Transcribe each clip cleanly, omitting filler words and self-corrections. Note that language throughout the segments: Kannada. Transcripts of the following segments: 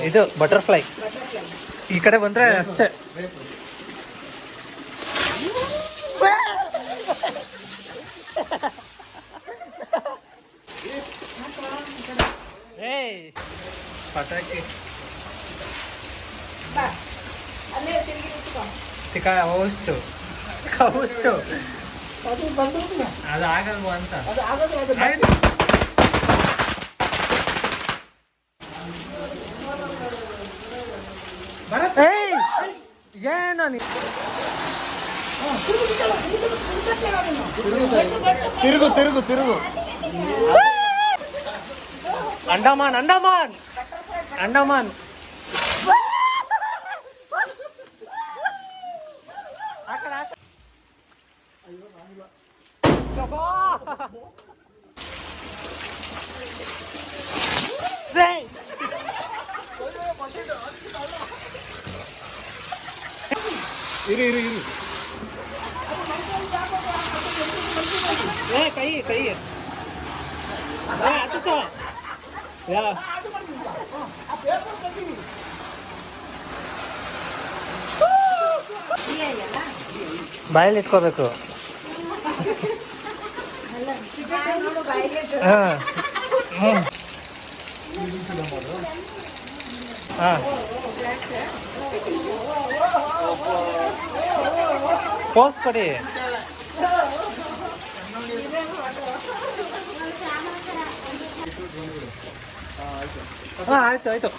ಇದು ಬಟರ್ಫ್ಲೈ. ಈ ಕಡೆ ಬಂದರೆ ಅಷ್ಟೇ. ಏಯ್ ಪಟಾಕಿ ಅಷ್ಟು ಅದು ಆಗಲ್ವ ಅಂತ. ಏನು ತಿರುಗು ತಿರುಗು ತಿರುಗು. ಅಂಡಮಾನ್ ಅಂಡಮಾನ್ ಅಂಡಮಾನ್. ಇರು ಇರು ಇರು. ಕೈ ಕೈ ಬಾಯಲ್ಲಿ ಇಟ್ಕೋಬೇಕು. ಹಾಂ ಹಾಂ ಪೋಸ್ ಕೊಡಿ. ಹಾಂ ಆಯಿತು ಆಯಿತು.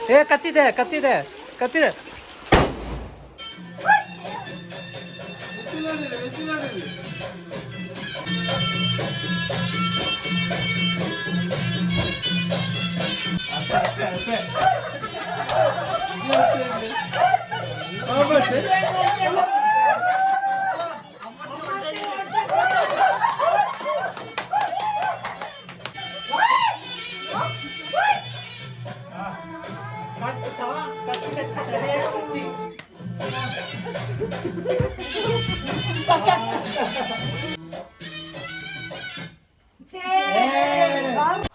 ಇದು ಕತ್ತಿದೆ ಕತ್ತಿದೆ ಕತ್ತಿದೆ.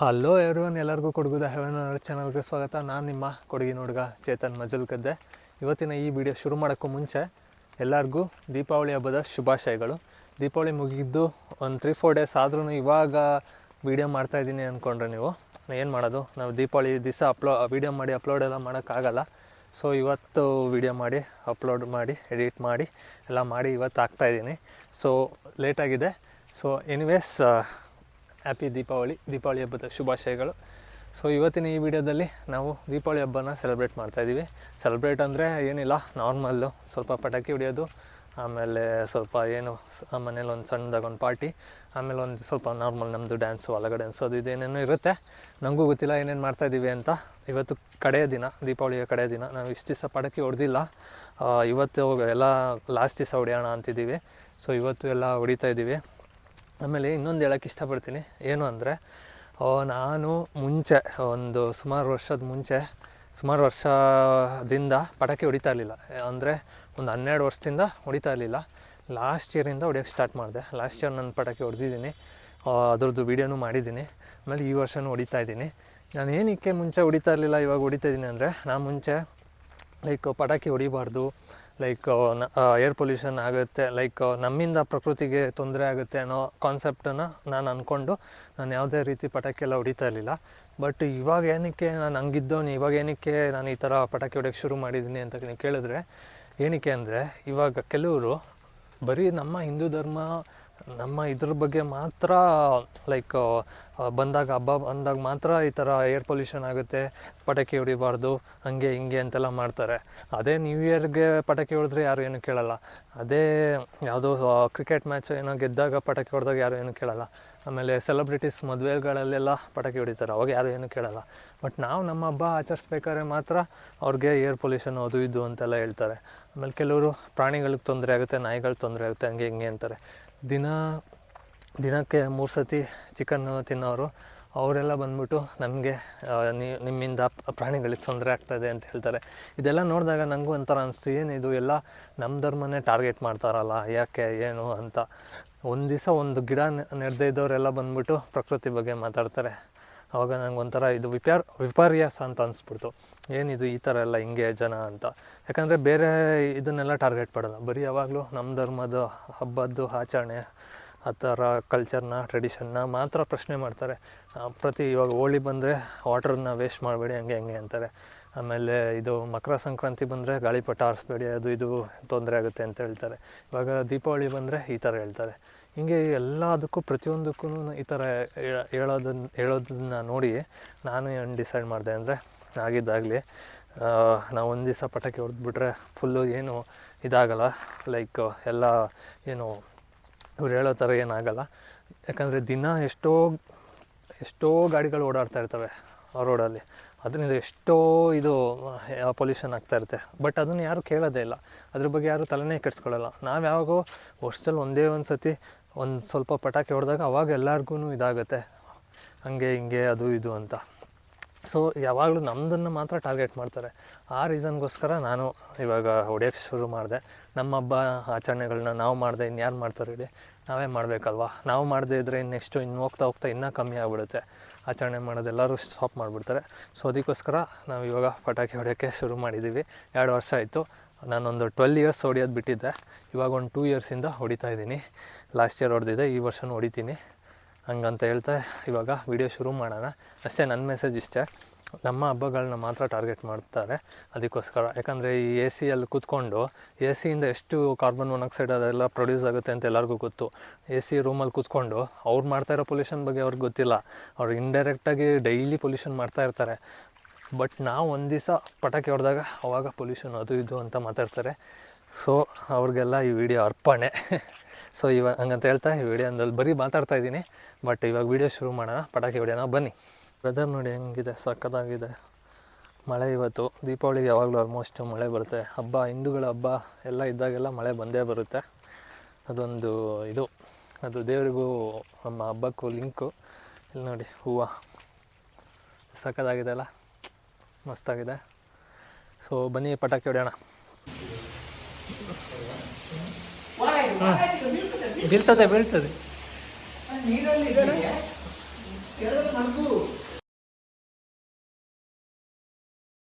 ಹಲೋ ಎವ್ರಿವನ್, ಎಲ್ಲರಿಗೂ ಕೊಡಗುದ ಹೆವೆನ್ ಚಾನಲ್ಗೆ ಸ್ವಾಗತ. ನಾನು ನಿಮ್ಮ ಕೊಡಗಿನ ಹುಡುಗ ಚೇತನ್ ಮಜಲ್ಕದ್ದೆ. ಇವತ್ತಿನ ಈ ವಿಡಿಯೋ ಶುರು ಮಾಡೋಕ್ಕೂ ಮುಂಚೆ ಎಲ್ಲರಿಗೂ ದೀಪಾವಳಿ ಹಬ್ಬದ ಶುಭಾಶಯಗಳು. ದೀಪಾವಳಿ ಮುಗಿದ್ದು ಒಂದು 3-4 ಡೇಸ್ ಆದ್ರೂ ಇವಾಗ ವೀಡಿಯೋ ಮಾಡ್ತಾಯಿದ್ದೀನಿ ಅಂದ್ಕೊಂಡ್ರೆ ನೀವು ಏನು ಮಾಡೋದು, ನಾವು ದೀಪಾವಳಿ ದಿವಸ ವೀಡಿಯೋ ಮಾಡಿ ಅಪ್ಲೋಡ್ ಎಲ್ಲ ಮಾಡೋಕ್ಕಾಗಲ್ಲ. ಸೊ ಇವತ್ತು ವೀಡಿಯೋ ಮಾಡಿ ಅಪ್ಲೋಡ್ ಮಾಡಿ ಎಡಿಟ್ ಮಾಡಿ ಎಲ್ಲ ಮಾಡಿ ಇವತ್ತು ಹಾಕ್ತಾಯಿದ್ದೀನಿ. ಸೊ ಲೇಟಾಗಿದೆ. ಸೊ ಎನಿವೇಸ್ ಹ್ಯಾಪಿ ದೀಪಾವಳಿ ಹಬ್ಬದ ಶುಭಾಶಯಗಳು. ಸೊ ಇವತ್ತಿನ ಈ ವಿಡಿಯೋದಲ್ಲಿ ನಾವು ದೀಪಾವಳಿ ಹಬ್ಬನ ಸೆಲೆಬ್ರೇಟ್ ಮಾಡ್ತಾಯಿದ್ದೀವಿ. ಸೆಲೆಬ್ರೇಟ್ ಅಂದರೆ ಏನಿಲ್ಲ, ನಾರ್ಮಲ್ಲು ಸ್ವಲ್ಪ ಪಟಾಕಿ ಹೊಡಿಯೋದು, ಆಮೇಲೆ ಸ್ವಲ್ಪ ಏನು ಮನೇಲಿ ಒಂದು ಸಣ್ಣದಾಗ ಒಂದು ಪಾರ್ಟಿ, ಆಮೇಲೆ ಒಂದು ಸ್ವಲ್ಪ ನಾರ್ಮಲ್ ನಮ್ಮದು ಡ್ಯಾನ್ಸು ಹೊರಗಡೆ ಡ್ಯಾನ್ಸು ಅದು ಇದೇನೇನೋ ಇರುತ್ತೆ. ನನಗೂ ಗೊತ್ತಿಲ್ಲ ಏನೇನು ಮಾಡ್ತಾಯಿದ್ದೀವಿ ಅಂತ. ಇವತ್ತು ಕಡೆಯ ದಿನ, ದೀಪಾವಳಿಯ ಕಡೆಯ ದಿನ. ನಾವು ಇಷ್ಟು ದಿವಸ ಪಟಾಕಿ ಹೊಡೆದಿಲ್ಲ, ಇವತ್ತು ಎಲ್ಲ ಲಾಸ್ಟ್ ದಿವಸ ಹೊಡೆಯೋಣ ಅಂತಿದ್ದೀವಿ. ಸೊ ಇವತ್ತು ಎಲ್ಲ ಹೊಡಿತಾ ಇದ್ದೀವಿ. ಆಮೇಲೆ ಇನ್ನೊಂದು ಹೇಳೋಕ್ಕೆ ಇಷ್ಟಪಡ್ತೀನಿ, ಏನು ಅಂದರೆ ನಾನು ಮುಂಚೆ ಒಂದು ಸುಮಾರು ವರ್ಷದಿಂದ ಪಟಾಕಿ ಹೊಡಿತಾ ಇರಲಿಲ್ಲ. ಅಂದರೆ ಒಂದು 12 ವರ್ಷದಿಂದ ಹೊಡಿತಾ ಇರಲಿಲ್ಲ. ಲಾಸ್ಟ್ ಇಯರಿಂದ ಹೊಡಿಯೋಕ್ಕೆ ಸ್ಟಾರ್ಟ್ ಮಾಡಿದೆ. ಲಾಸ್ಟ್ ಇಯರ್ ನಾನು ಪಟಾಕಿ ಹೊಡೆದಿದ್ದೀನಿ, ಅದ್ರದ್ದು ವೀಡಿಯೋನೂ ಮಾಡಿದ್ದೀನಿ. ಆಮೇಲೆ ಈ ವರ್ಷವೂ ಹೊಡಿತಾ ಇದ್ದೀನಿ. ನಾನು ಏನಕ್ಕೆ ಮುಂಚೆ ಹೊಡಿತಾ ಇರಲಿಲ್ಲ, ಇವಾಗ ಹೊಡಿತಾ ಇದ್ದೀನಿ ಅಂದರೆ, ನಾನು ಮುಂಚೆ ಲೈಕ್ ಪಟಾಕಿ ಹೊಡಿಬಾರ್ದು, ಲೈಕ್ ಏರ್ ಪೊಲ್ಯೂಷನ್ ಆಗುತ್ತೆ, ಲೈಕ್ ನಮ್ಮಿಂದ ಪ್ರಕೃತಿಗೆ ತೊಂದರೆ ಆಗುತ್ತೆ ಅನ್ನೋ ಕಾನ್ಸೆಪ್ಟನ್ನು ನಾನು ಅಂದ್ಕೊಂಡು ನಾನು ಯಾವುದೇ ರೀತಿ ಪಟಾಕಿ ಎಲ್ಲ ಹೊಡಿತಾ ಇರಲಿಲ್ಲ. ಬಟ್ ಇವಾಗ ಏನಕ್ಕೆ ನಾನು ಹಂಗಿದ್ದವನು, ಇವಾಗ ಏನಕ್ಕೆ ನಾನು ಈ ಥರ ಪಟಾಕಿ ಹೊಡೆಯೋಕ್ಕೆ ಶುರು ಮಾಡಿದ್ದೀನಿ ಅಂತ ನೀವು ಕೇಳಿದ್ರೆ, ಏನಕ್ಕೆ ಅಂದರೆ ಇವಾಗ ಕೆಲವರು ಬರೀ ನಮ್ಮ ಹಿಂದೂ ಧರ್ಮ ನಮ್ಮ ಇದ್ರ ಬಗ್ಗೆ ಮಾತ್ರ ಲೈಕ್ ಬಂದಾಗ ಹಬ್ಬ ಬಂದಾಗ ಮಾತ್ರ ಈ ಥರ ಏರ್ ಪೊಲ್ಯೂಷನ್ ಆಗುತ್ತೆ, ಪಟಾಕಿ ಹೊಡಿಬಾರ್ದು, ಹಂಗೆ ಹಿಂಗೆ ಅಂತೆಲ್ಲ ಮಾಡ್ತಾರೆ. ಅದೇ ನ್ಯೂ ಇಯರ್ಗೆ ಪಟಾಕಿ ಹೊಡೆದ್ರೆ ಯಾರು ಏನು ಕೇಳಲ್ಲ. ಅದೇ ಯಾವುದೋ ಕ್ರಿಕೆಟ್ ಮ್ಯಾಚ್ ಏನೋ ಗೆದ್ದಾಗ ಪಟಾಕಿ ಹೊಡೆದಾಗ ಯಾರು ಏನು ಕೇಳಲ್ಲ. ಆಮೇಲೆ ಸೆಲೆಬ್ರಿಟೀಸ್ ಮದುವೆಗಳಲ್ಲೆಲ್ಲ ಪಟಾಕಿ ಹೊಡಿತಾರೆ, ಅವಾಗ ಯಾರು ಏನು ಕೇಳಲ್ಲ. ಬಟ್ ನಾವು ನಮ್ಮ ಹಬ್ಬ ಆಚರಿಸ್ಬೇಕಾದ್ರೆ ಮಾತ್ರ ಅವ್ರಿಗೆ ಏರ್ ಪೊಲ್ಯೂಷನ್ ಅದು ಇದು ಅಂತೆಲ್ಲ ಹೇಳ್ತಾರೆ. ಆಮೇಲೆ ಕೆಲವರು ಪ್ರಾಣಿಗಳಿಗೆ ತೊಂದರೆ ಆಗುತ್ತೆ, ನಾಯಿಗಳಿಗೆ ತೊಂದರೆ ಆಗುತ್ತೆ, ಹಂಗೆ ಹಿಂಗೆ ಅಂತಾರೆ. ದಿನ ದಿನಕ್ಕೆ 3 ಸತಿ ಚಿಕನ್ ತಿನ್ನೋರು ಅವರೆಲ್ಲ ಬಂದ್ಬಿಟ್ಟು ನಮಗೆ ನಿಮ್ಮಿಂದ ಪ್ರಾಣಿಗಳಿಗೆ ತೊಂದರೆ ಆಗ್ತಾಯಿದೆ ಅಂತ ಹೇಳ್ತಾರೆ. ಇದೆಲ್ಲ ನೋಡಿದಾಗ ನನಗೂ ಒಂಥರ ಅನಿಸ್ತು, ಏನಿದು ಎಲ್ಲ ನಮ್ಮ ಧರ್ಮನೇ ಟಾರ್ಗೆಟ್ ಮಾಡ್ತಾರಲ್ಲ, ಯಾಕೆ ಏನು ಅಂತ. ಒಂದು ದಿವಸ ಒಂದು ಗಿಡ ನೆಡದೇ ಇದ್ದವರೆಲ್ಲ ಬಂದ್ಬಿಟ್ಟು ಪ್ರಕೃತಿ ಬಗ್ಗೆ ಮಾತಾಡ್ತಾರೆ. ಆವಾಗ ನಂಗೆ ಒಂಥರ ಇದು ವಿಪರ್ಯಾಸ ಅಂತ ಅನಿಸ್ಬಿಡ್ತು. ಏನಿದು ಈ ಥರ ಎಲ್ಲ ಹಿಂಗೆ ಜನ ಅಂತ. ಯಾಕಂದರೆ ಬೇರೆ ಇದನ್ನೆಲ್ಲ ಟಾರ್ಗೆಟ್ ಮಾಡೋಲ್ಲ, ಬರೀ ಯಾವಾಗಲೂ ನಮ್ಮ ಧರ್ಮದ ಹಬ್ಬದ್ದು ಆಚರಣೆ ಆ ಥರ ಕಲ್ಚರ್ನ ಟ್ರೆಡಿಷನ್ನ ಮಾತ್ರ ಪ್ರಶ್ನೆ ಮಾಡ್ತಾರೆ. ಇವಾಗ ಹೋಳಿ ಬಂದರೆ ವಾಟ್ರನ್ನ ವೇಸ್ಟ್ ಮಾಡಬೇಡಿ ಹಂಗೆ ಅಂತಾರೆ. ಆಮೇಲೆ ಇದು ಮಕರ ಸಂಕ್ರಾಂತಿ ಬಂದರೆ ಗಾಳಿಪಟ ಆರಿಸ್ಬೇಡಿ, ಅದು ಇದು ತೊಂದರೆ ಆಗುತ್ತೆ ಅಂತ ಹೇಳ್ತಾರೆ. ಇವಾಗ ದೀಪಾವಳಿ ಬಂದರೆ ಈ ಥರ ಹೇಳ್ತಾರೆ. ಹಿಂಗೆ ಎಲ್ಲದಕ್ಕೂ ಪ್ರತಿಯೊಂದಕ್ಕೂ ಈ ಥರ ಹೇಳೋದನ್ನ ನೋಡಿ ನಾನು ಏನು ಡಿಸೈಡ್ ಮಾಡಿದೆ ಅಂದರೆ, ಆಗಿದ್ದಾಗಲಿ ನಾವು ಒಂದು ದಿವಸ ಪಟಾಕಿ ಹೊಡೆದ್ಬಿಟ್ರೆ ಫುಲ್ಲು ಏನು ಇದಾಗಲ್ಲ, ಲೈಕ್ ಎಲ್ಲ ಏನು ಇವ್ರು ಹೇಳೋ ಥರ ಏನಾಗಲ್ಲ. ಯಾಕಂದರೆ ದಿನ ಎಷ್ಟೋ ಗಾಡಿಗಳು ಓಡಾಡ್ತಾ ಇರ್ತವೆ ಆ ರೋಡಲ್ಲಿ, ಅದರಿಂದ ಎಷ್ಟೋ ಇದು ಪೊಲ್ಯೂಷನ್ ಆಗ್ತಾಯಿರುತ್ತೆ. ಬಟ್ ಅದನ್ನು ಯಾರೂ ಕೇಳೋದೇ ಇಲ್ಲ, ಅದ್ರ ಬಗ್ಗೆ ಯಾರೂ ತಲೆನೇ ಕೆಡಿಸ್ಕೊಳ್ಳಲ್ಲ. ನಾವು ಯಾವಾಗೋ ವರ್ಷದಲ್ಲಿ ಒಂದೇ ಒಂದು ಸತಿ ಒಂದು ಸ್ವಲ್ಪ ಪಟಾಕಿ ಹೊಡೆದಾಗ ಅವಾಗ ಎಲ್ಲರಿಗೂ ಇದಾಗುತ್ತೆ, ಹಂಗೆ ಹಿಂಗೆ ಅದು ಇದು ಅಂತ. ಸೊ ಯಾವಾಗಲೂ ನಮ್ಮದನ್ನು ಮಾತ್ರ ಟಾರ್ಗೆಟ್ ಮಾಡ್ತಾರೆ. ಆ ರೀಸನ್ಗೋಸ್ಕರ ನಾನು ಇವಾಗ ಹೊಡೆಯೋಕ್ಕೆ ಶುರು ಮಾಡಿದೆ. ನಮ್ಮ ಹಬ್ಬ ಆಚರಣೆಗಳನ್ನ ನಾವು ಮಾಡಿದೆ ಇನ್ಯಾರು ಮಾಡ್ತಾರೆ ಹೇಳಿ, ನಾವೇ ಮಾಡಬೇಕಲ್ವ. ನಾವು ಮಾಡದೇ ಇದ್ದರೆ ನೆಕ್ಸ್ಟು ಇನ್ನು ಹೋಗ್ತಾ ಇನ್ನೂ ಕಮ್ಮಿ ಆಗಿಬಿಡುತ್ತೆ. ಆಚರಣೆ ಮಾಡೋದೆಲ್ಲರೂ ಸ್ಟಾಪ್ ಮಾಡಿಬಿಡ್ತಾರೆ. ಸೊ ಅದಕ್ಕೋಸ್ಕರ ನಾವು ಇವಾಗ ಪಟಾಕಿ ಹೊಡೆಯೋಕ್ಕೆ ಶುರು ಮಾಡಿದ್ದೀವಿ. 2 ವರ್ಷ ಆಯಿತು. ನಾನೊಂದು 12 ಇಯರ್ಸ್ ಹೊಡೆಯೋದು ಬಿಟ್ಟಿದ್ದೆ. ಇವಾಗ ಒಂದು 2 ಇಯರ್ಸಿಂದ ಹೊಡಿತಾ ಇದ್ದೀನಿ. ಲಾಸ್ಟ್ ಇಯರ್ ಹೊಡೆದಿದ್ದೆ, ಈ ವರ್ಷವೂ ಹೊಡಿತೀನಿ. ಹಂಗಂತ ಹೇಳ್ತಾ ಇವಾಗ ವಿಡಿಯೋ ಶುರು ಮಾಡೋಣ. ಅಷ್ಟೇ, ನನ್ನ ಮೆಸೇಜ್ ಇಷ್ಟೇ, ನಮ್ಮ ಹಬ್ಬಗಳನ್ನ ಮಾತ್ರ ಟಾರ್ಗೆಟ್ ಮಾಡ್ತಾರೆ. ಅದಕ್ಕೋಸ್ಕರ ಯಾಕಂದರೆ ಈ ಎ ಸಿಯಲ್ಲಿ ಕೂತ್ಕೊಂಡು ಎ ಸಿಯಿಂದ ಎಷ್ಟು ಕಾರ್ಬನ್ ಮೊನಾಕ್ಸೈಡ್ ಅದೆಲ್ಲ ಪ್ರೊಡ್ಯೂಸ್ ಆಗುತ್ತೆ ಅಂತ ಎಲ್ಲರಿಗೂ ಗೊತ್ತು. ಎ ಸಿ ರೂಮಲ್ಲಿ ಕೂತ್ಕೊಂಡು ಅವ್ರು ಮಾಡ್ತಾಯಿರೋ ಪೊಲ್ಯೂಷನ್ ಬಗ್ಗೆ ಅವ್ರಿಗೆ ಗೊತ್ತಿಲ್ಲ. ಅವ್ರು ಇಂಡೈರೆಕ್ಟಾಗಿ ಡೈಲಿ ಪೊಲ್ಯೂಷನ್ ಮಾಡ್ತಾಯಿರ್ತಾರೆ. ಬಟ್ ನಾವು ಒಂದು ದಿವಸ ಪಟಾಕಿ ಹೊಡೆದಾಗ ಅವಾಗ ಪೊಲ್ಯೂಷನ್ ಅದು ಇದು ಅಂತ ಮಾತಾಡ್ತಾರೆ. ಸೊ ಅವ್ರಿಗೆಲ್ಲ ಈ ವಿಡಿಯೋ ಅರ್ಪಣೆ. ಸೊ ಇವಾಗ ಹಂಗಂತ ಹೇಳ್ತಾ ಈ ವಿಡಿಯೋದಲ್ಲಿ ಬರೀ ಮಾತಾಡ್ತಾ ಇದ್ದೀನಿ. ಬಟ್ ಇವಾಗ ವಿಡಿಯೋ ಶುರು ಮಾಡೋಣ, ಪಟಾಕಿ ಹೊಡೆಯೋಣ ಬನ್ನಿ. ವೆದರ್ ನೋಡಿ ಹೆಂಗಿದೆ, ಸಕ್ಕತ್ತಾಗಿದೆ ಮಳೆ. ಇವತ್ತು ದೀಪಾವಳಿಗೆ ಯಾವಾಗಲೂ ಆಲ್ಮೋಸ್ಟ್ ಮಳೆ ಬರುತ್ತೆ. ಹಿಂದೂಗಳ ಹಬ್ಬ ಎಲ್ಲ ಇದ್ದಾಗೆಲ್ಲ ಮಳೆ ಬಂದೇ ಬರುತ್ತೆ. ಅದೊಂದು ಇದು, ಅದು ದೇವರಿಗೂ ನಮ್ಮ ಹಬ್ಬಕ್ಕೂ ಲಿಂಕು. ಇಲ್ಲಿ ನೋಡಿ ಹೂವು ಸಕ್ಕತ್ತಾಗಿದೆ ಅಲ್ಲ, ಮಸ್ತಾಗಿದೆ. ಸೊ ಬನ್ನಿ ಪಟಾಕಿ ಹೊಡೆಯೋಣ. ಬೀಳ್ತದೆ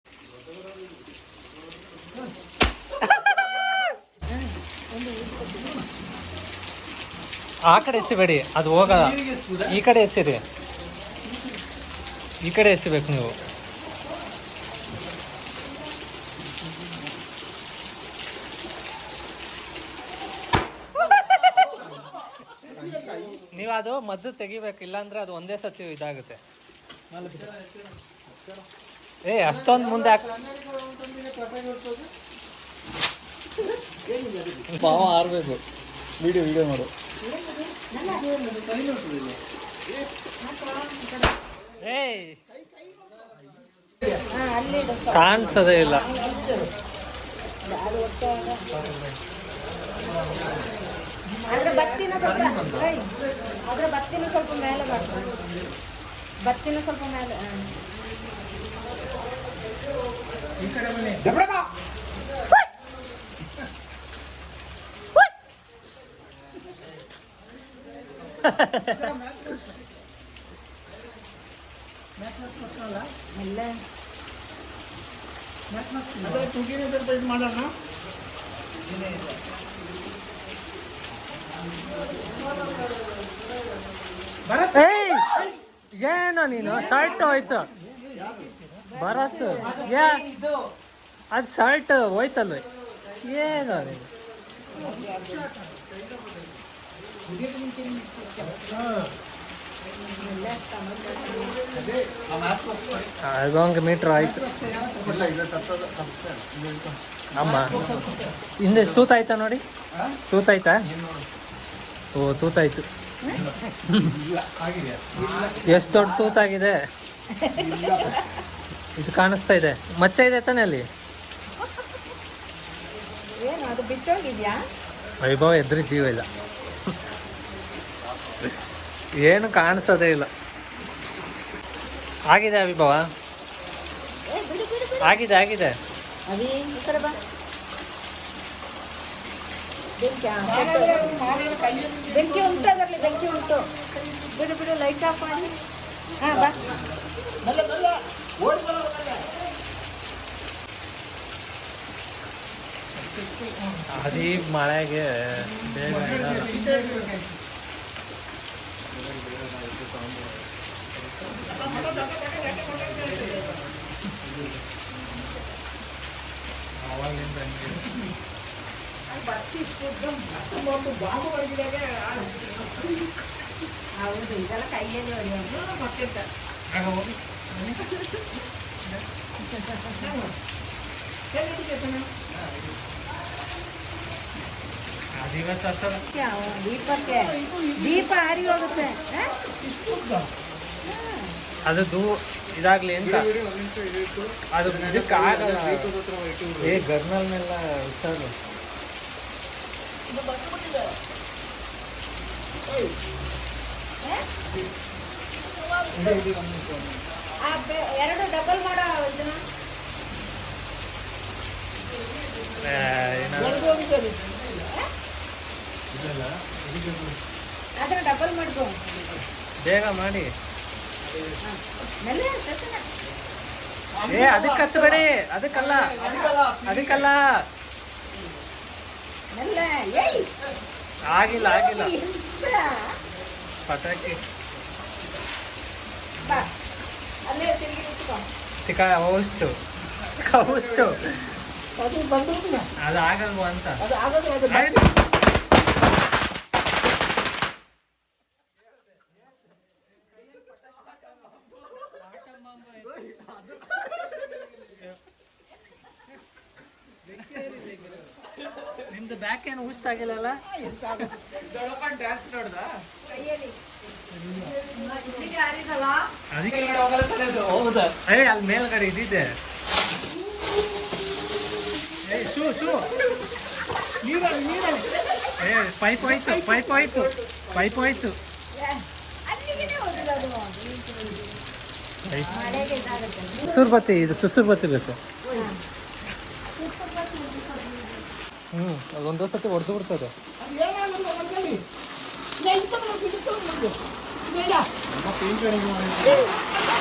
ಆ ಕಡೆ ಎಸಿಬೇಡಿ, ಅದು ಹೋಗಲ್ಲ. ಈ ಕಡೆ ಎಸಿರಿ, ಈ ಕಡೆ ಎಸಿಬೇಕು ನೀವು. ನೀವು ಅದು ಮದ್ದು ತೆಗಿಬೇಕು, ಇಲ್ಲಾಂದ್ರೆ ಅದು ಒಂದೇ ಸತಿ ಇದಾಗುತ್ತೆ. ಅಷ್ಟೊಂದು ಮುಂದೆ ಆರ್ಬೇಕು. ವಿಡಿಯೋ ಮಾಡು. ಕಾಣಿಸೋದೇ ಇಲ್ಲ. ಬತ್ತಿನ ಸ್ವಲ್ಪ ಮೇಲೆ ಮಾಡ್ತಾರೆ. ಬತ್ತಿನ ಸ್ವಲ್ಪ ಮೇಲೆ ಮಾಡೋಣ. ಏನೋ ನೀನು ಶರ್ಟ್ ಹೋಯ್ತು ಭರತ್, ಅದು ಶರ್ಟ್ ಹೋಯ್ತಲ್ಲ, ಏನೋ ನೀನು. ಅದೊಂದು ಮೀಟ್ರ್ ಆಯ್ತು. ಅಮ್ಮ ಹಿಂದೆ ತೂತಾಯ್ತಾ ನೋಡಿ, ತೂತಾಯ್ತಾ? ಓ ತೂತಾಯ್ತು. ಎಷ್ಟು ದೊಡ್ಡ ತೂತಾಗಿದೆ, ಇದು ಕಾಣಿಸ್ತಾ ಇದೆ. ಮಚ್ಚೆ ಇದೆ ತಾನೆ ಅಲ್ಲಿ? ವೈಭವ ಎದ್ರಿ ಜೀವ ಇಲ್ಲ. ಏನು ಕಾಣಿಸೋದೇ ಇಲ್ಲ. ಆಗಿದೆ ಅವಿಭವ, ಆಗಿದೆ ಆಗಿದೆ. ಅವಿ ಈ ಕಡೆ ಬಾ. ಬೆಂಕಿ ಉಂಟು ಅದರಲ್ಲಿ, ಬೆಂಕಿ ಉಂಟು. ಬಿಡು ಬಿಡು, ಲೈಟ್ ಆಫ್ ಮಾಡಿ. ಹಾಂ ಬಾ. ಅದೇ ಮಳೆಗೆ ಬೇಗ ಹೌದು, ಇದೆಲ್ಲ ಕೈಯಲ್ಲಿ ದೀಪಕ್ಕೆ ದೀಪ ಹಾರಿ ಹೋಗುತ್ತೆ. ಅದು ಇದಾಗ್ಲಿ ಅಂತ ಅದು ಇದಕ್ಕೆ ಆಗಲ್ಲ. ಏ ಗರ್ನಲ್ನೆಲ್ಲ ಹುಷಾರು. ಎರಡು ಡಬಲ್ ಮಾಡೋ ಇದನ್ನ ಅದರ ಡಬಲ್ ಮಾಡ್ಕೊ, ಬೇಗ ಮಾಡಿ. ಮೆಲ್ಲ ಏ ಅದಕ್ಕೆ ಹತ್ತಬೇಡಿ, ಅದಕ್ಕಲ್ಲ ಅದಕ್ಕಲ್ಲ. ಮೆಲ್ಲ. ಏಯ್ ಆಗಿಲ್ಲ ಆಗಿಲ್ಲ, ಪಟಾಕಿ ಬಾ, ಅಲ್ಲೇ ತಿರುಗಿ ನಿಂತ್ಕೊ. ಅವಷ್ಟು ಅವಷ್ಟು ಅದು ಆಗಲ್ವ ಅಂತ. ಆಯ್ತು. ನಿಮ್ದು ಬ್ಯಾಕ್ ಏನು ಊಷ್ಟಾಗಿಲ್ಲ. ಅಲ್ಲಿ ಮೇಲ್ಗಡೆ ಇದಿದೆ. ಶೂ ಶೂ ಪೈಪ್ ಹೋಯ್ತು, ಪೈಪ್ ಹೋಯ್ತು, ಪೈಪ್ ಹೋಯ್ತು. ಸುಸುರ್ ಬತ್ತಿ, ಇದು ಸುಸುರ್ ಬತ್ತಿ ಬೇಕು. ಅದೊಂದು ಸತಿ ಹೊಡೆದು ಬಿಡ್ತದೆ.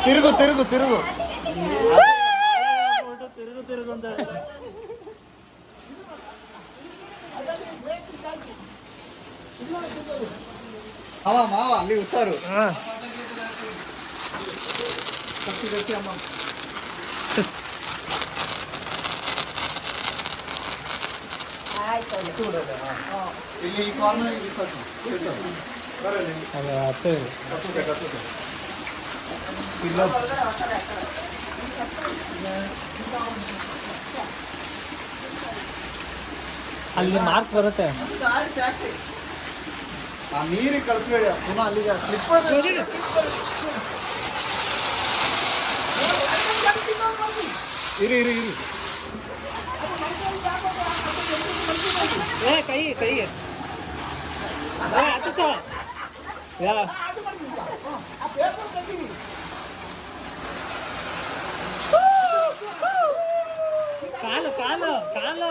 ತಿರುಗು ತಿರುಗು ತಿರುಗು ತಿರುಗು ತಿರುಗು ಅಂತ ಮಾವ ಮಾವ ಅಲ್ಲಿ ಹುಷಾರು. ಅಮ್ಮ ಇಲ್ಲಿ ಈ ಕಾರ್ನರ್ ಅಲ್ಲಿ ಮಾರ್ಕ್ ಬರುತ್ತೆ. ಆ ನೀರಿಗೆ ಕಳಿಸ್ಬೇಡಿ, ಪುನಃ ಅಲ್ಲಿಗೆ ಇರಿ ಇರಿ ಇರಿ. ಏ ಕೈ ಕೈ ಕಾಲು ಕಾಲು ಕಾಲು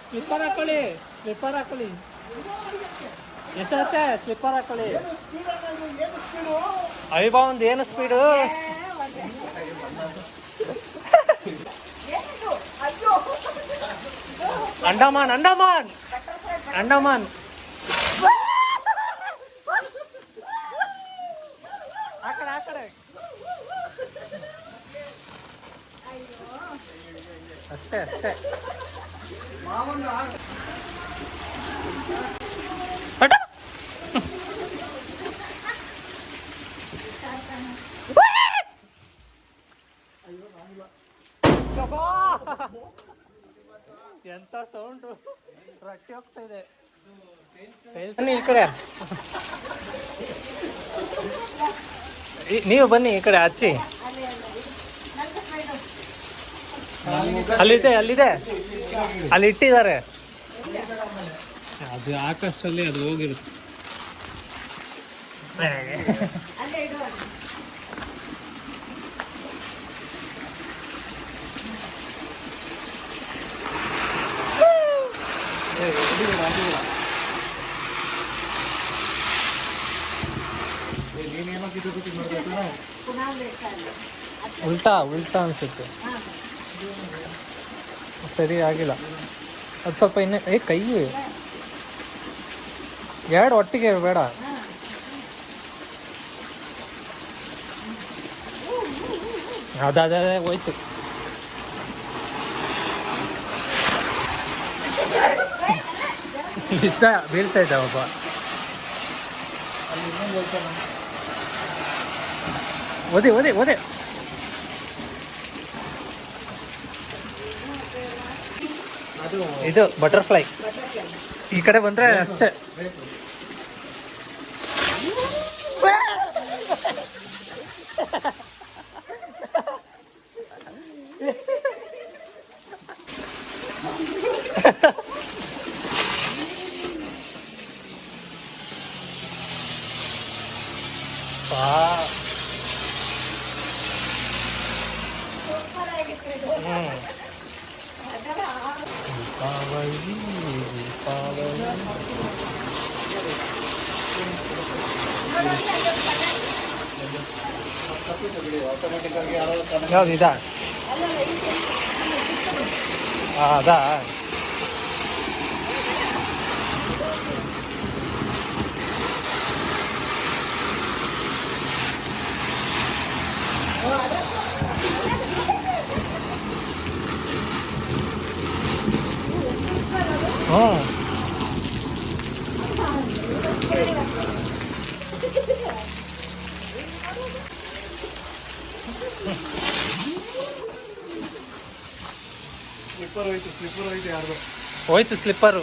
ಸ್ಲಿಪ್ಪರ್ ಹಾಕೊಳ್ಳಿ, ಸ್ಲಿಪ್ಪರ್ ಹಾಕೊಳ್ಳಿ. ಎಷ್ಟಾಗುತ್ತೆ ಸ್ಲಿಪ್ಪರ್ ಹಾಕೊಳ್ಳಿ. ಅವಿಭವ ಒಂದು ಏನು ಸ್ಪೀಡು. ಅಂಡಮಾನ್ ಅಂಡಮಾನ್ ಅಂಡಮಾನ್. ಆ ಕಡೆ ಆ ಕಡೆ ಅಷ್ಟೇ ಅಷ್ಟೇ. ಎಂತ ಸೌಂಡು, ರಟ್ಟಿ ಹೋಗ್ತಾ ಇದೆ. ಬನ್ನಿ ಈ ಕಡೆ, ನೀವು ಬನ್ನಿ ಈ ಕಡೆ ಹಚ್ಚಿ. ಅಲ್ಲಿದೆ ಅಲ್ಲಿದೆ, ಅಲ್ಲಿ ಇಟ್ಟಿದ್ದಾರೆ. ಅದು ಆಕಾಶದಲ್ಲಿ ಅದು ಹೋಗಿರುತ್ತೆ. ಅಲ್ಲೇ ಇಡುವ. ನೀನೇನೋ ಕಿತ್ತು ಮಾಡ್ಬೇಕು. ಪುನಃ ಬೇಕಾದ್ರೆ ಉಲ್ಟಾ ಉಲ್ಟಾ ಅನ್ಸುತ್ತೆ, ಸರಿ ಆಗಿಲ್ಲ. ಅದು ಸ್ವಲ್ಪ ಇನ್ನೇ ಕೈ ಎರಡು ಒಟ್ಟಿಗೆ ಬೇಡ. ಅದೇ ಹೋಯ್ತು. ಇದ್ದ ಬೀಳ್ತಾ ಇದ್ದ ಒಬ್ಬ. ಅಲ್ಲಿ ಇನ್ನೊಂದು ಹೋಗ್ತಾನೆ. ಓದೆ ಓದೆ ಓದೆ. ಅದು ಇದು ಬಟರ್ಫ್ಲೈ. ಈ ಕಡೆ ಬಂದ್ರೆ ಅಷ್ಟೇ. ಸೂಪರ್ ಆಗಿತ್ತು ಇದು. ಅದರ ದೀಪಾವಳಿ ದೀಪಾವಳಿ. ಆಟೋಮೆಟಿಕ್ ಆಗಿ ಯಾರೋ ಯಾವ್ದು ಇದಾ? ಅದಾ? ಹ್ಞೂ. ಸ್ಲಿಪ್ಪರ್ ಹೋಯ್ತು ಯಾರ್ದು. ಹೋಯ್ತು ಸ್ಲಿಪ್ಪರು.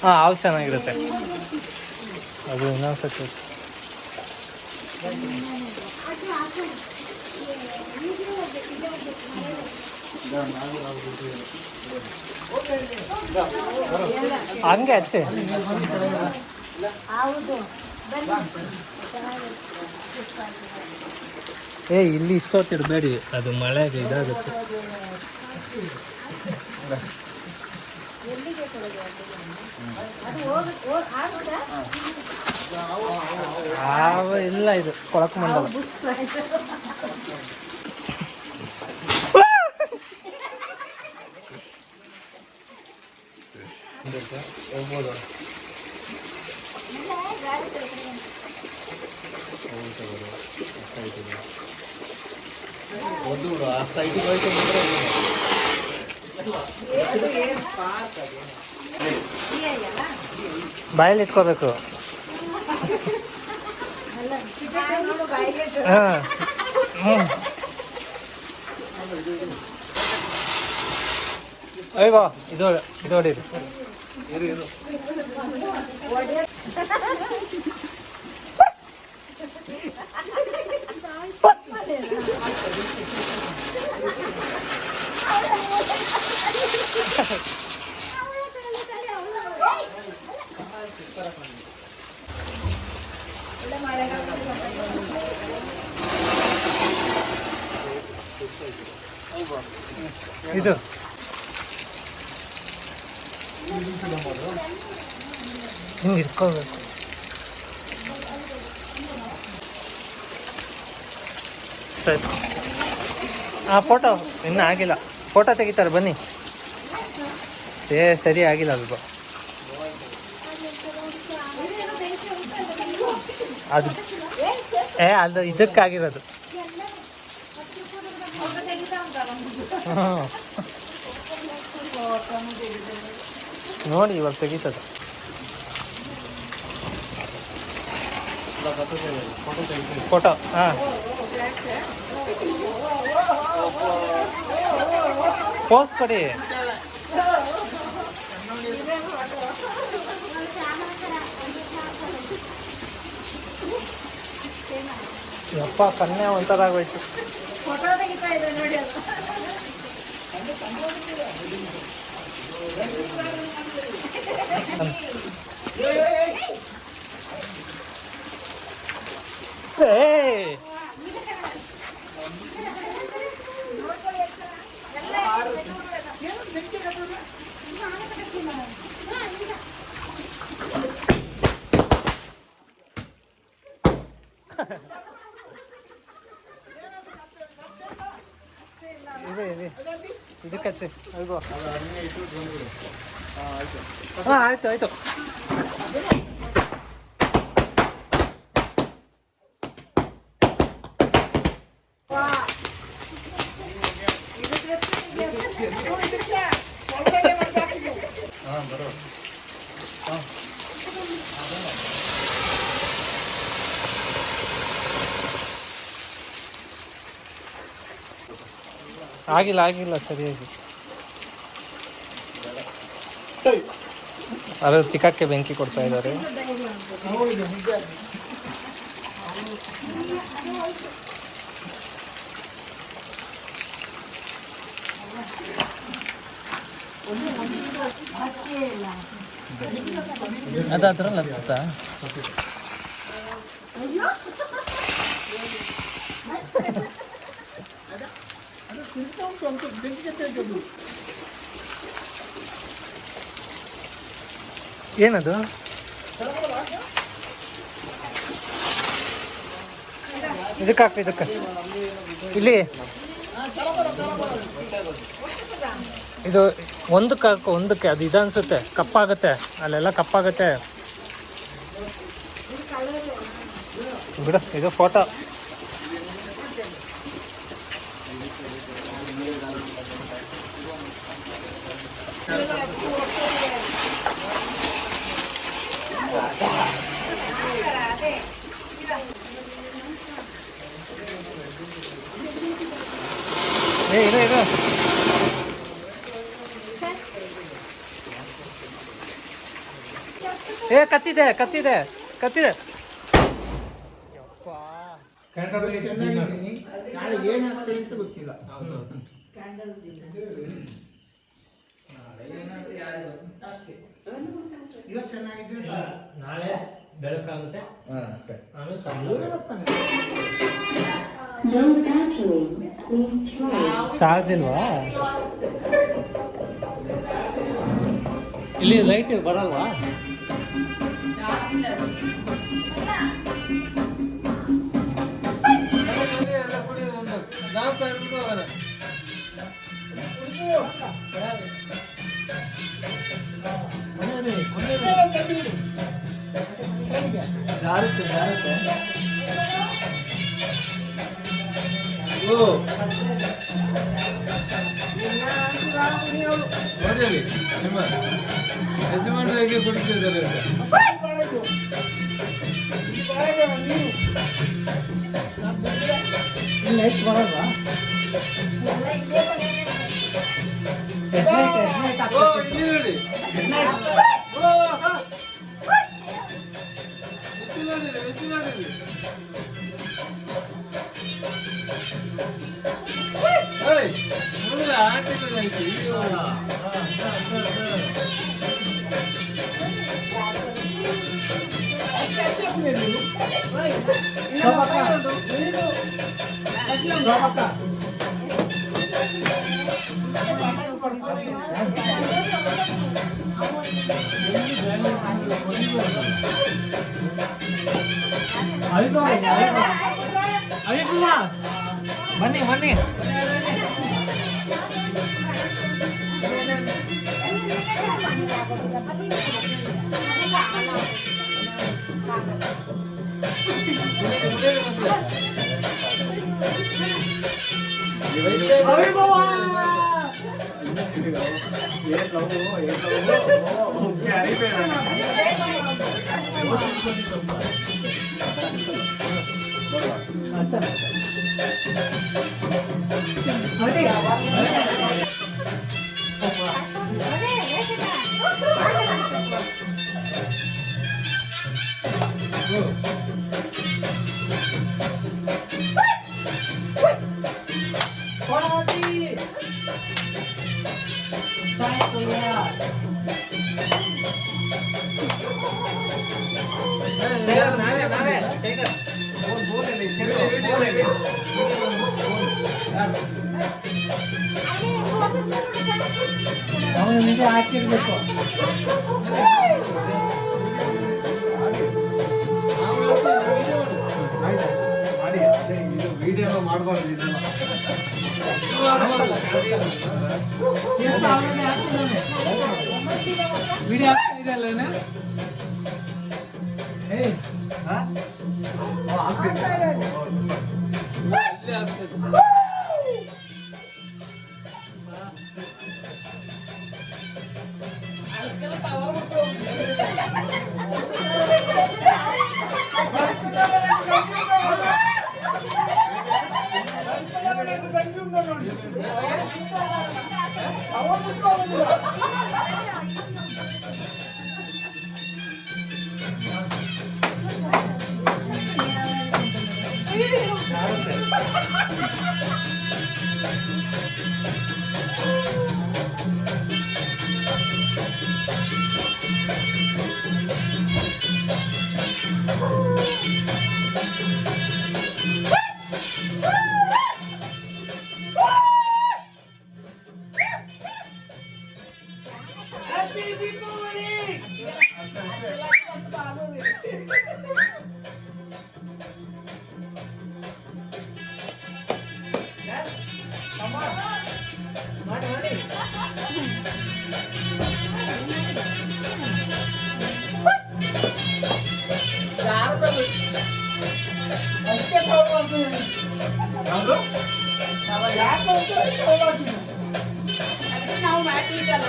ಹಾಂ, ಅವು ಚೆನ್ನಾಗಿರುತ್ತೆ. ಅದು ಇನ್ನೊಂದ್ಸತಿ ಹಂಗೆ ಹಚ್ಚಿ. ಹೌದು ಇಲ್ಲಿ ಇಷ್ಟೊತ್ತಿಡಬೇಡಿ, ಅದು ಮಳೆಗೆ ಇದಾಗುತ್ತೆ. ಎಲ್ಲಿಗೆ ಕೊಡೋದು ಅದು ಆಗುತ್ತಾ ಇಲ್ಲ, ಇದು ಕೊಳಕು ಮಂಡಲ. ಹೋಗ್ಬೋದು. ಒಂದು ಆ ಸೈಟಿಗೆ ಹೋಯ್ತು ಅಂದ್ರೆ ಬಾಯಲ್ಲಿ ಇಟ್ಕೋಬೇಕು. ಹಾಂ. ಅಯ್ಯೋ, ಇದು ಹೊಡೀರಿ. ಇದು ಹಿಂಗೆ ಇಟ್ಕೋಬೇಕು. ಸರಿ. ಫೋಟೋ ಇನ್ನೂ ಆಗಿಲ್ಲ. ಫೋಟೋ ತೆಗಿತಾರೆ ಬನ್ನಿ. ಸರಿ ಆಗಿಲ್ಲ ಅಲ್ಪ. ಅದು ಅದು ಇದಕ್ಕಾಗಿರೋದು. ನೋಡಿ ಇವಾಗ ತೆಗಿತದೆ ಫೋಟೋ. ಹಾಂ, ಪೋಸ್ ಕೊಡಿ. ಯಪ್ಪ ಕನ್ಯಾ ಒಂಥರ ಆಗೋಯ್ತು. ಫೋಟೋ ತೆಗಿತಾ ಇದೆ ನೋಡಿ ಅದು. ಇದಕ್ಕೆ ಹಚ್ಚಿ. ಹಾಂ, ಆಯ್ತು ಆಯ್ತು. ಆಗಿಲ್ಲ ಸರಿಯಾಗಿ. ಅದು ತಿಕ್ಕಕ್ಕೆ ಬೆಂಕಿ ಕೊಡ್ತಾ ಇದ್ದಾರೆ. ಅದಾದ್ರಲ್ಲ ಏನದು? ಇದಕ್ಕೆ ಇಲ್ಲಿ ಇದು ಒಂದಕ್ಕೆ ಅದು ಇದು ಅನ್ಸುತ್ತೆ, ಕಪ್ಪಾಗುತ್ತೆ, ಅಲ್ಲೆಲ್ಲ ಕಪ್ಪಾಗುತ್ತೆ ಬಿಡು. ಇದು ಫೋಟೋ. ಇದು ಕತ್ತಿದೆ. ನಾಳೆ ಏನಾಗ್ತದೆ ಅಂತ ಗೊತ್ತಿಲ್ಲ. ಇವತ್ತು ಚೆನ್ನಾಗಿದ್ರೆ ನಾಳೆ ಬೆಳಕಾಗುತ್ತೆ ಅಷ್ಟೇ. ಚಾರ್ಜ್ ಇಲ್ವಾ? ಇಲ್ಲಿ ಲೈಟ್ ಬರಲ್ವಾ? ನೋಡಿ ನಿಮ್ಮ ಯಜಮಾನರಿಗೆ ಕುಡಿತಿದ್ದಾರೆ. ಲೈಟ್ ಬರಲ್ವಾ? ಬನ್ನಿ ಬನ್ನಿ. ಏನು ಅವನು ನಿಜ ಹಾಕಿರ್ಬೇಕು. ಮಾಡಿ ಅದೇ ಇದು ವಿಡಿಯೋ ಮಾಡಬಾರ್ದು ಇದೆಲ್ಲ. ವಿಡಿಯೋ ಆಗ್ತಾ ಇದೆಯಲ್ಲ ನಾವು ಮಾಡ್ತಿದ್ದಲ್ಲ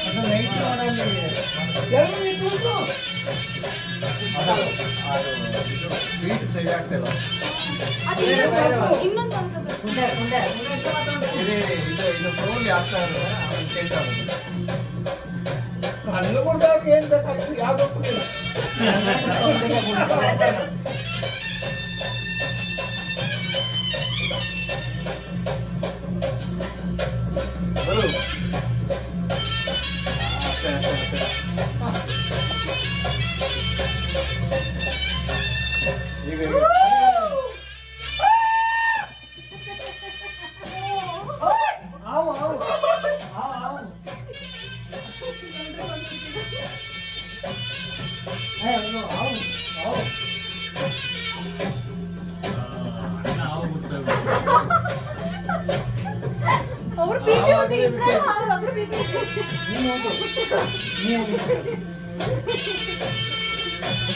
ಅದು ಲೈಟ್ ಮಾಡಲಿ ಬೀಟ್ ಸರಿ ಆಗ್ತಿಲ್ಲ. ಇದು ಫೋನ್ ಆಗ್ತಾ ಇರೋದು ಆಮೇಲೆ ಚೇಂಜ್ ಆಗೋದು. ಕಣ್ಣು ಮುಡ್ದಾಗ ಏನ್ ಬೇಕಾಗ್ತದೆ ಯಾವ್ದು ಒಪ್ಪುದಿಲ್ಲ. ಬರು. ಅಷ್ಟೇ ಅಷ್ಟೇ ಅಷ್ಟೇ. ಈಗ ಆವು ಆವು ಆವು ಆವು ಆವು ಆವು ಅವ್ರ ಬೀಪಿ ಹೋಗಿ ಇಬ್ರು ಒಬ್ರು ಬೀಪಿ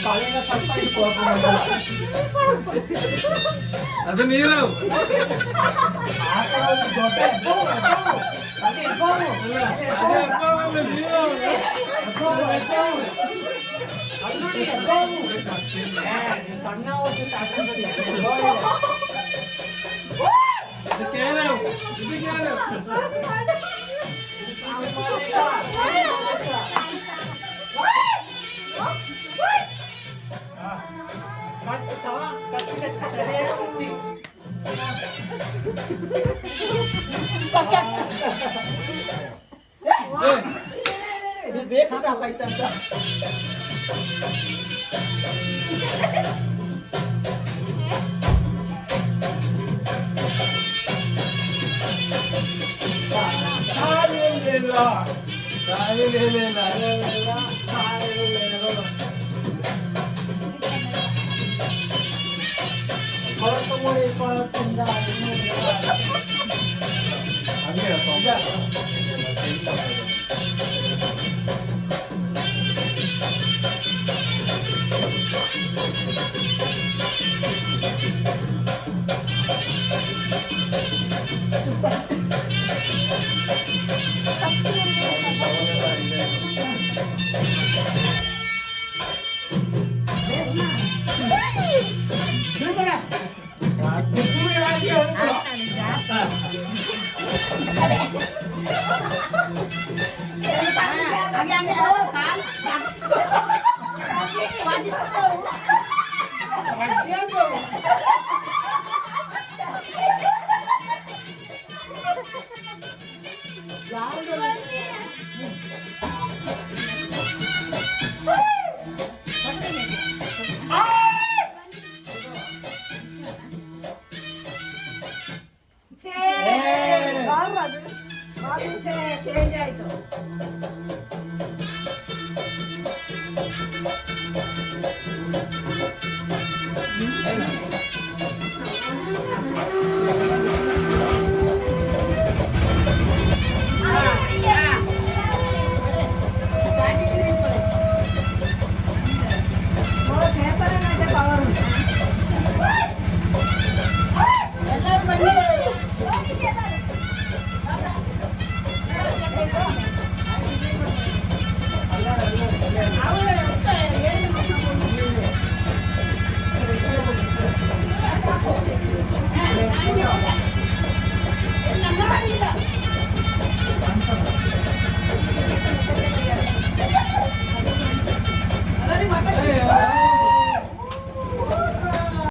ಕಾಲಿಂದ ಸ್ವಲ್ಪ ಇಟ್ಕೊಳ್ಳೋದು. ಅದು ನೀರು ಆ ಕಡೆ ಒಂದು ದೊಡ್ಡ ಎಬ್ಬವು, ಅದು ಎಬ್ಬವು. ಅದು ನೋಡಿ ಎಬ್ಬವು. ನೀವು ಸಣ್ಣ ಹೋಗಿ ತಾಕಂದ್ರೆ ಎಬ್ಬವು. ಇದು ಬೇಕಾಯ್ತಂತ ಹಂಗೆ ಸ್ವಲ್ಪ ಚೇಂಜ್ ಆಯ್ತು.